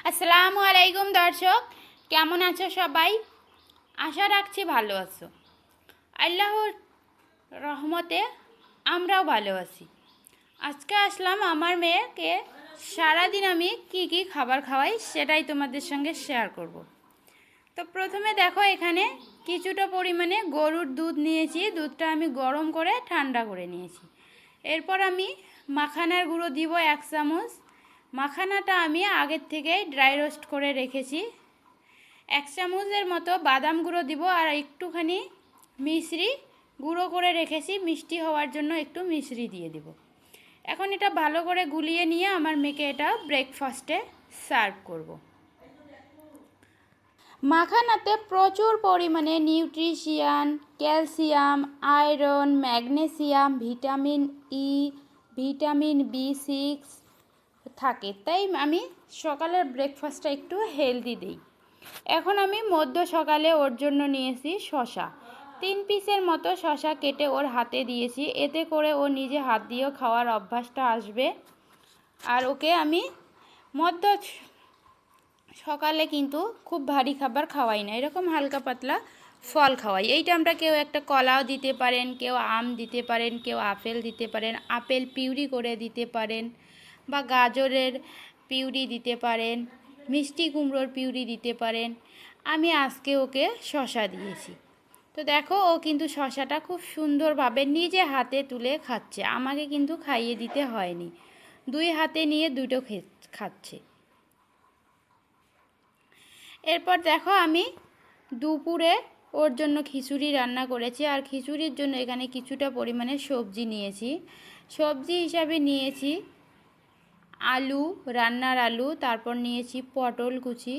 আসসালামু আলাইকুম দর্শক, কেমন আছো সবাই? আশা রাখছি ভালো আছো। আল্লাহর রহমতে আমরাও ভালো আছি। আজকে আসলাম আমার মেয়েকে সারাদিন আমি কি কি খাবার খাওয়াই সেটাই তোমাদের সঙ্গে শেয়ার করব। তো প্রথমে দেখো, এখানে কিছুটা পরিমাণে গরুর দুধ নিয়েছি। দুধটা আমি গরম করে ঠান্ডা করে নিয়েছি। এরপর আমি মাখানার গুঁড়ো দিব 1 চামচ। মাখানাটা আমি আগের থেকেই ড্রাই রোস্ট করে রেখেছি। 1 চামচের মতো বাদাম গুঁড়ো দিব আর একটুখানি মিশ্রি গুঁড়ো করে রেখেছি, মিষ্টি হওয়ার জন্য একটু মিশ্রি দিয়ে দিব। এখন এটা ভালো করে গুলিয়ে নিয়ে আমার মেয়েকে এটা ব্রেকফাস্টে সার্ভ করব। মাখানাতে প্রচুর পরিমাণে nutrition, calcium, iron, magnesium, vitamin E, vitamin B6 থাকে, তাই আমি সকালের ব্রেকফাস্টটা একটু হেলদি দিই। এখন আমি মধ্য সকালে ওর জন্য নিয়েছি শশা। 3 পিসের মতো শশা কেটে ওর হাতে দিয়েছি, এতে করে ও নিজে হাত দিয়েও খাওয়ার অভ্যাসটা আসবে। আর ওকে আমি মধ্য সকালে কিন্তু খুব ভারী খাবার খাওয়াই না, এরকম হালকা পাতলা ফল খাওয়াই। এইটা আমরা কেউ একটা কলাও দিতে পারেন, কেউ আম দিতে পারেন, কেউ আপেল দিতে পারেন, আপেল পিউরি করে দিতে পারেন, বা গাজরের পিউরি দিতে পারেন, মিষ্টি কুমড়োর পিউরি দিতে পারেন। আমি আজকে ওকে শশা দিয়েছি। তো দেখো, ও কিন্তু শশাটা খুব সুন্দরভাবে নিজে হাতে তুলে খাচ্ছে, আমাকে কিন্তু খাইয়ে দিতে হয়নি। 2 হাতে নিয়ে দুটো খাচ্ছে। এরপর দেখো, আমি দুপুরে ওর জন্য খিচুড়ি রান্না করেছি। আর খিচুড়ির জন্য এখানে কিছুটা পরিমাণে সবজি নিয়েছি। সবজি হিসাবে নিয়েছি আলু, রান্নার আলু, তারপর নিয়েছি পটল কুচি,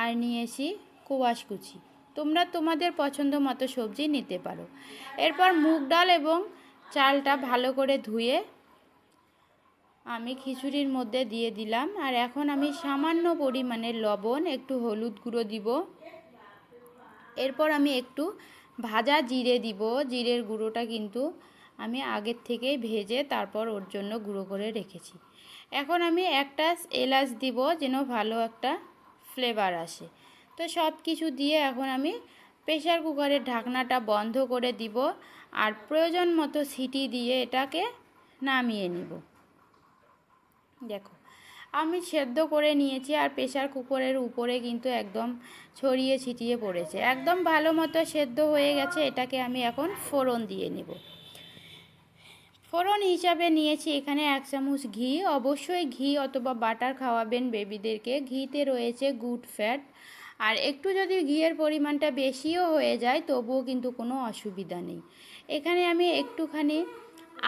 আর নিয়েছি কোয়াশ কুচি। তোমরা তোমাদের পছন্দ মতো সবজি নিতে পারো। এরপর মুগ ডাল এবং চালটা ভালো করে ধুয়ে আমি খিচুড়ির মধ্যে দিয়ে দিলাম। আর এখন আমি সামান্য পরিমাণে লবণ, একটু হলুদ গুঁড়ো দিব। এরপর আমি একটু ভাজা জিরে দিব। জিরের গুঁড়োটা কিন্তু আমি আগের থেকেই ভেজে তারপর ওর জন্য গুঁড়ো করে রেখেছি। এখন আমি একটা এলাচ দিব, যেন ভালো একটা ফ্লেভার আসে। তো সব কিছু দিয়ে এখন আমি প্রেসার কুকারের ঢাকনাটা বন্ধ করে দিব, আর প্রয়োজন মতো সিটি দিয়ে এটাকে নামিয়ে নিব। দেখো, আমি সেদ্ধ করে নিয়েছি, আর প্রেসার কুকারের উপরে কিন্তু একদম ছড়িয়ে ছিটিয়ে পড়েছে, একদম ভালো মতো সেদ্ধ হয়ে গেছে। এটাকে আমি এখন ফোড়ন দিয়ে নেব। ফোড়ন হিসাবে নিয়েছি এখানে 1 চামচ ঘি। অবশ্যই ঘি অথবা বাটার খাওয়াবেন বেবিদেরকে, ঘিতে রয়েছে গুড ফ্যাট। আর একটু যদি ঘিয়ের পরিমাণটা বেশিও হয়ে যায় তবুও কিন্তু কোনো অসুবিধা নেই। এখানে আমি একটুখানি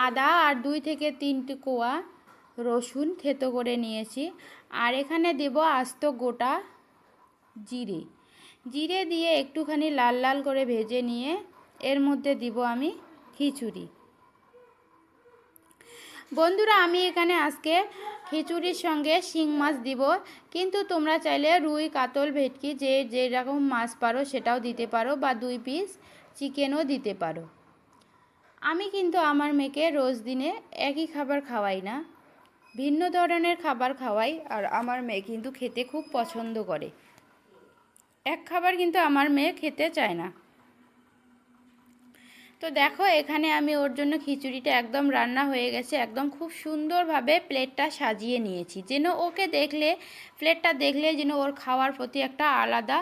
আদা আর 2 থেকে 3টি কোয়া রসুন থেতো করে নিয়েছি। আর এখানে দেব আস্ত গোটা জিরে। জিরে দিয়ে একটুখানি লাল লাল করে ভেজে নিয়ে এর মধ্যে দিব আমি খিচুড়ি। বন্ধুরা, আমি এখানে আজকে খিচুড়ির সঙ্গে শিং মাছ দিব, কিন্তু তোমরা চাইলে রুই, কাতল, ভেটকি যে রকম মাছ পারো সেটাও দিতে পারো, বা 2 পিস চিকেনও দিতে পারো। আমি কিন্তু আমার মেয়েকে রোজ দিনে একই খাবার খাওয়াই না, ভিন্ন ধরনের খাবার খাওয়াই। আর আমার মেয়ে কিন্তু খেতে খুব পছন্দ করে, এক খাবার কিন্তু আমার মেয়ে খেতে চায় না। তো দেখো, এখানে আমি ওর জন্য খিচুড়িটা একদম রান্না হয়ে গেছে, একদম খুব সুন্দরভাবে প্লেটটা সাজিয়ে নিয়েছি, যেন ওকে দেখলে, প্লেটটা দেখলে যেন ওর খাওয়ার প্রতি একটা আলাদা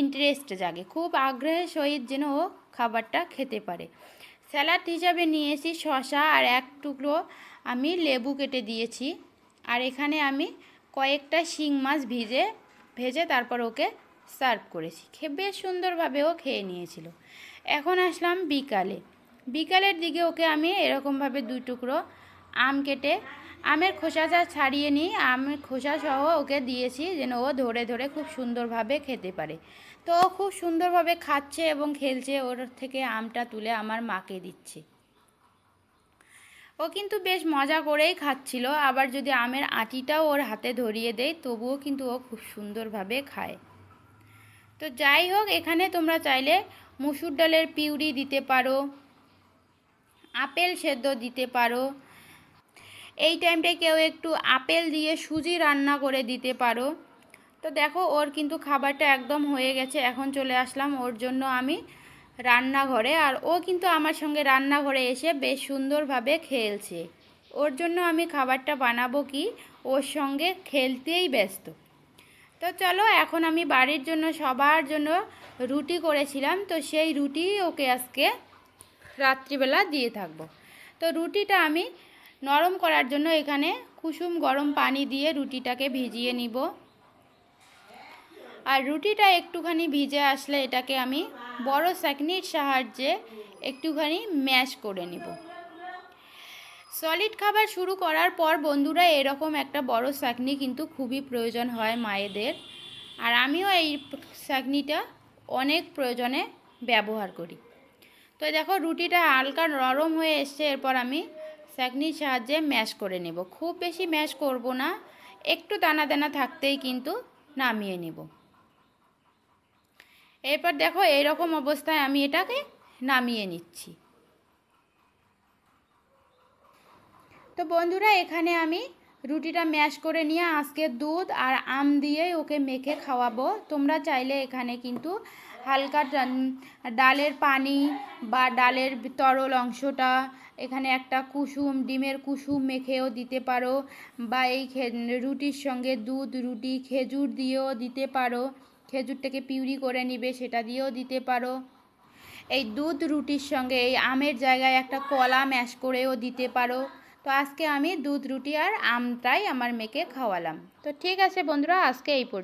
ইন্টারেস্ট জাগে, খুব আগ্রহের সহিত যেন ও খাবারটা খেতে পারে। স্যালাড হিসাবে নিয়েছি শসা, আর 1 টুকরো আমি লেবু কেটে দিয়েছি। আর এখানে আমি কয়েকটা শিং মাছ ভেজে তারপর ওকে সার্ভ করেছি। বেশ সুন্দরভাবে ও খেয়ে নিয়েছিল। এখন আসলাম বিকালের দিকে ওকে আমি এরকমভাবে 2 টুকরো আম কেটে আমের খোসাটা ছাড়িয়ে নিই, আমের খোসা সহ ওকে দিয়েছি, যেন ও ধরে ধরে খুব সুন্দরভাবে খেতে পারে। তো ও খুব সুন্দরভাবে খাচ্ছে এবং খেলছে, ওর থেকে আমটা তুলে আমার মাকে দিচ্ছে। ও কিন্তু বেশ মজা করেই খাচ্ছিল। আবার যদি আমের আটিটাও ওর হাতে ধরিয়ে দেয় তবুও কিন্তু ও খুব সুন্দরভাবে খায়। তো যাই হোক, এখানে তোমরা চাইলে মসুর ডালের পিউরি দিতে পারো, আপেল সেদ্ধ দিতে পারো। এই টাইমটায় কেউ একটু আপেল দিয়ে সুজি রান্না করে দিতে পারো। তো দেখো ওর কিন্তু খাবারটা একদম হয়ে গেছে। এখন চলে আসলাম ওর জন্য আমি রান্নাঘরে, আর ও কিন্তু আমার সঙ্গে রান্নাঘরে এসে বেশ সুন্দরভাবে খেলছে। ওর জন্য আমি খাবারটা বানাবো কি, ওর সঙ্গে খেলতেই ব্যস্ত। তো চলো, এখন আমি বাড়ির জন্য সবার জন্য রুটি করেছিলাম, তো সেই রুটি ওকে আজকে রাত্রিবেলা দিয়ে থাকবো। তো রুটিটা আমি নরম করার জন্য এখানে কুসুম গরম পানি দিয়ে রুটিটাকে ভিজিয়ে নিব। আর রুটিটা একটুখানি ভিজে আসলে এটাকে আমি বড় ছাঁকনির সাহায্যে একটুখানি ম্যাশ করে নিব। সলিড খাবার শুরু করার পর বন্ধুরা এরকম একটা বড় ছাঁকনি কিন্তু খুবই প্রয়োজন হয় মায়েদের, আর আমিও এই ছাঁকনিটা অনেক প্রয়োজনে ব্যবহার করি। তো দেখো রুটিটা হালকা নরম হয়ে এসছে, এরপর আমি ছাঁকনির সাহায্যে ম্যাশ করে নেব। খুব বেশি ম্যাশ করব না, একটু দানা দানা থাকতেই কিন্তু নামিয়ে নেব। এরপর দেখো এইরকম অবস্থায় আমি এটাকে নামিয়ে নিচ্ছি। তো বন্ধুরা এখানে আমি রুটিটা ম্যাশ করে নিয়ে আজকে দুধ আর আম দিয়ে ওকে মেখে খাওয়াবো। তোমরা চাইলে এখানে কিন্তু হালকা ডালের পানি বা ডালের তরল অংশটা এখানে একটা কুসুম, ডিমের কুসুম মেখেও দিতে পারো, বা এই রুটির সঙ্গে দুধ, রুটি, খেজুর দিয়েও দিতে পারো। খেজুরটাকে পিউরি করে নিবে, সেটা দিয়েও দিতে পারো। এই দুধ রুটির সঙ্গে এই আমের জায়গায় একটা কলা ম্যাশ করেও দিতে পারো। তো আজকে আমি দুধ রুটি আর আমটাই আমার মেয়েকে খাওয়ালাম। তো ঠিক আছে বন্ধুরা, আজকে এই পর্যন্ত।